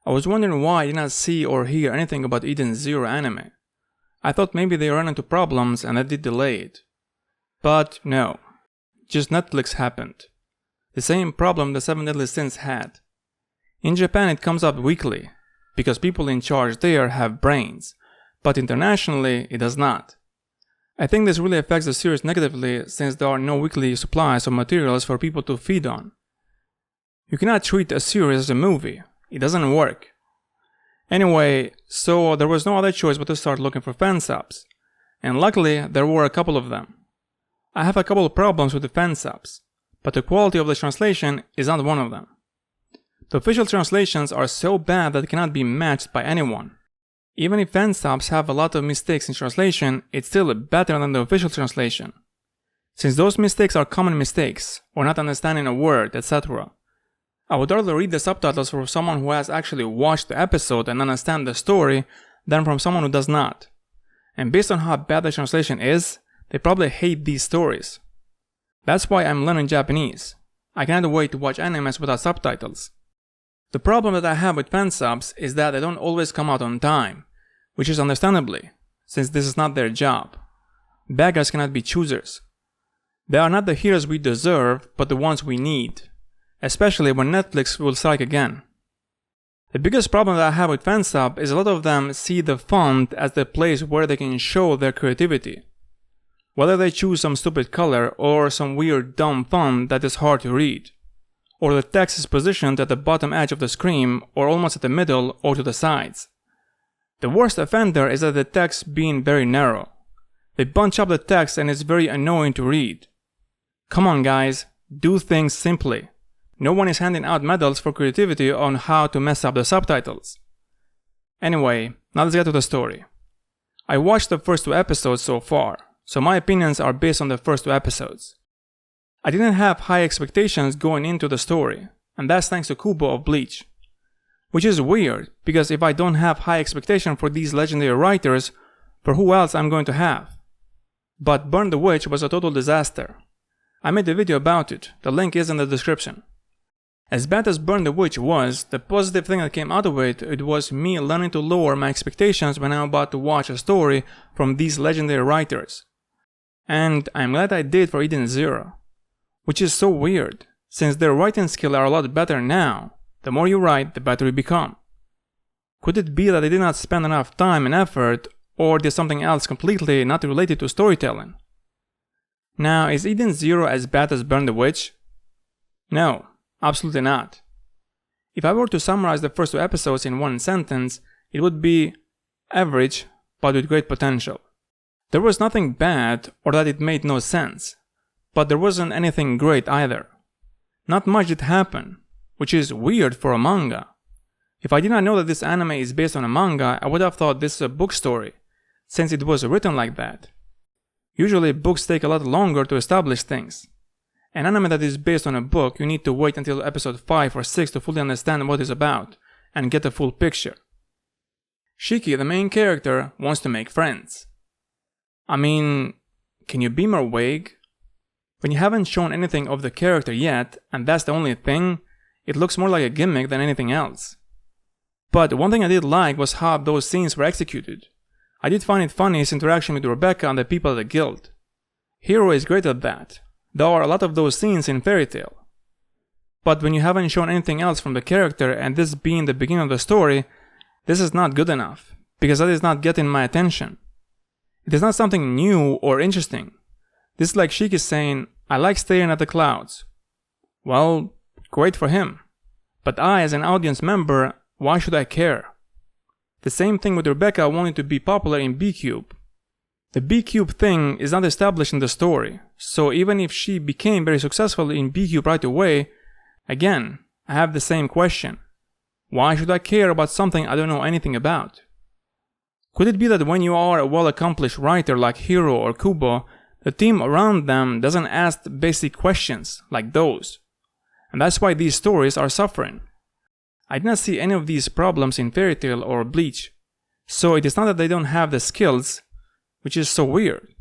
I was wondering why I did not see or hear anything about Eden Zero anime. I thought maybe they ran into problems and that did delay it. But no, just Netflix happened. The same problem the 7 Deadly Sins had. In Japan it comes up weekly, because people in charge there have brains, but internationally it does not. I think this really affects the series negatively since there are no weekly supplies of materials for people to feed on. You cannot treat a series as a movie, it doesn't work. Anyway, so there was no other choice but to start looking for fan subs, and luckily there were a couple of them. I have a couple of problems with the fan subs, but the quality of the translation is not one of them. The official translations are so bad that it cannot be matched by anyone. Even if fan subs have a lot of mistakes in translation, it's still better than the official translation. Since those mistakes are common mistakes, or not understanding a word, etc., I would rather read the subtitles from someone who has actually watched the episode and understand the story than from someone who does not. And based on how bad the translation is, they probably hate these stories. That's why I'm learning Japanese. I cannot wait to watch animes without subtitles. The problem that I have with fan subs is that they don't always come out on time, which is understandably, since this is not their job. Beggars cannot be choosers. They are not the heroes we deserve, but the ones we need, especially when Netflix will strike again. The biggest problem that I have with fan sub is a lot of them see the font as the place where they can show their creativity. Whether they choose some stupid color or some weird dumb font that is hard to read, or the text is positioned at the bottom edge of the screen or almost at the middle or to the sides. The worst offender is that the text being very narrow. They bunch up the text and it's very annoying to read. Come on guys, do things simply. No one is handing out medals for creativity on how to mess up the subtitles. Anyway, now let's get to the story. I watched the first 2 episodes so far, so my opinions are based on the first 2 episodes. I didn't have high expectations going into the story, and that's thanks to Kubo of Bleach. Which is weird, because if I don't have high expectations for these legendary writers, for who else I'm going to have? But Burn the Witch was a total disaster. I made a video about it, the link is in the description. As bad as Burn the Witch was, the positive thing that came out of it was me learning to lower my expectations when I'm about to watch a story from these legendary writers. And I'm glad I did for Eden Zero. Which is so weird, since their writing skills are a lot better now. The more you write, the better you become. Could it be that they did not spend enough time and effort, or did something else completely not related to storytelling? Now, is Eden Zero as bad as Burn the Witch? No, absolutely not. If I were to summarize the first 2 episodes in one sentence, it would be average, but with great potential. There was nothing bad or that it made no sense, but there wasn't anything great either. Not much did happen, which is weird for a manga. If I did not know that this anime is based on a manga, I would have thought this is a book story, since it was written like that. Usually books take a lot longer to establish things. An anime that is based on a book, you need to wait until episode 5 or 6 to fully understand what it's about, and get a full picture. Shiki, the main character, wants to make friends. I mean, can you be more vague? When you haven't shown anything of the character yet, and that's the only thing, it looks more like a gimmick than anything else. But one thing I did like was how those scenes were executed. I did find it funny his interaction with Rebecca and the people at the guild. Hero is great at that. There are a lot of those scenes in Fairy Tail. But when you haven't shown anything else from the character and this being the beginning of the story, this is not good enough, because that is not getting my attention. It is not something new or interesting. This is like Shiki saying, I like staring at the clouds. Well, great for him. But I, as an audience member, why should I care? The same thing with Rebecca wanting to be popular in B-Cube. The B-Cube thing is not established in the story, so even if she became very successful in B-Cube right away, again, I have the same question. Why should I care about something I don't know anything about? Could it be that when you are a well-accomplished writer like Hiro or Kubo, the team around them doesn't ask basic questions like those? And that's why these stories are suffering. I did not see any of these problems in Fairy Tail or Bleach, so it is not that they don't have the skills, which is so weird.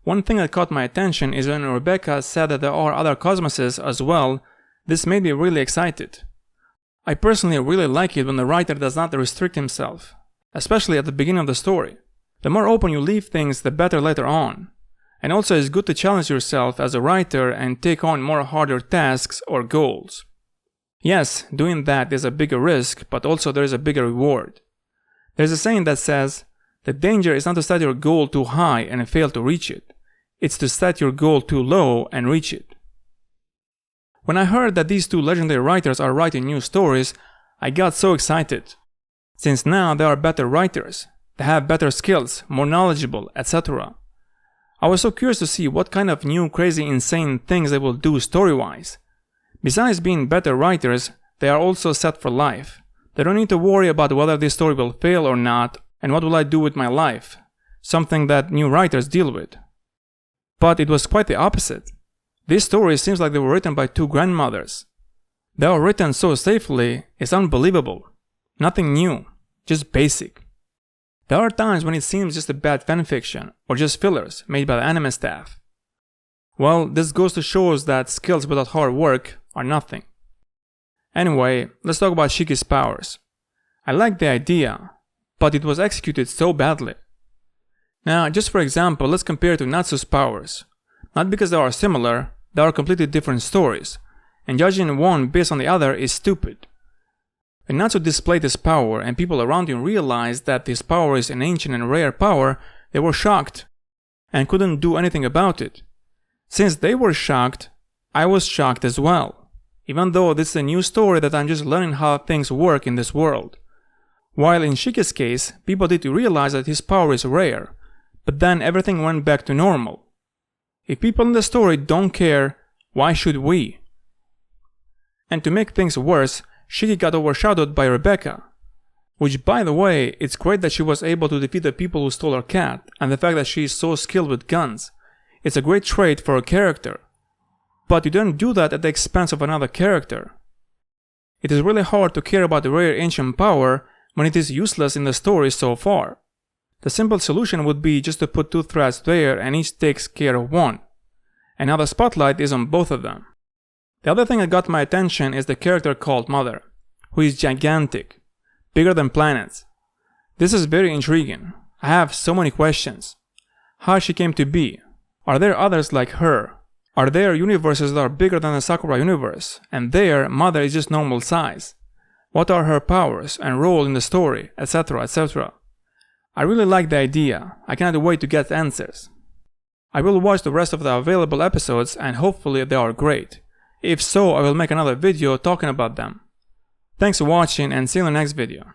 One thing that caught my attention is when Rebecca said that there are other cosmoses as well. This made me really excited. I personally really like it when the writer does not restrict himself, especially at the beginning of the story. The more open you leave things, the better later on. And also it's good to challenge yourself as a writer and take on more harder tasks or goals. Yes, doing that is a bigger risk, but also there is a bigger reward. There's a saying that says, the danger is not to set your goal too high and fail to reach it. It's to set your goal too low and reach it. When I heard that these two legendary writers are writing new stories, I got so excited. Since now they are better writers, they have better skills, more knowledgeable, etc. I was so curious to see what kind of new, crazy, insane things they will do story-wise. Besides being better writers, they are also set for life. They don't need to worry about whether this story will fail or not, and what will I do with my life, something that new writers deal with. But it was quite the opposite. These stories seems like they were written by two grandmothers. They are written so safely, it's unbelievable. Nothing new, just basic. There are times when it seems just a bad fanfiction, or just fillers made by the anime staff. Well, this goes to show us that skills without hard work are nothing. Anyway, let's talk about Shiki's powers. I like the idea, but it was executed so badly. Now, just for example, let's compare it to Natsu's powers. Not because they are similar, they are completely different stories, and judging one based on the other is stupid. When Natsu displayed his power and people around him realized that this power is an ancient and rare power, they were shocked and couldn't do anything about it. Since they were shocked, I was shocked as well, even though this is a new story that I'm just learning how things work in this world. While in Shiki's case, people did realize that his power is rare, but then everything went back to normal. If people in the story don't care, why should we? And to make things worse, Shiki got overshadowed by Rebecca. Which, by the way, it's great that she was able to defeat the people who stole her cat, and the fact that she is so skilled with guns. It's a great trait for a character. But you don't do that at the expense of another character. It is really hard to care about the rare ancient power when it is useless in the story so far. The simple solution would be just to put two threads there and each takes care of one. And now the spotlight is on both of them. The other thing that got my attention is the character called Mother, who is gigantic, bigger than planets. This is very intriguing. I have so many questions. How she came to be? Are there others like her? Are there universes that are bigger than the Sakura universe, and there Mother is just normal size? What are her powers and role in the story, etc., etc.? I really like the idea. I cannot wait to get answers. I will watch the rest of the available episodes and hopefully they are great. If so, I will make another video talking about them. Thanks for watching and see you in the next video.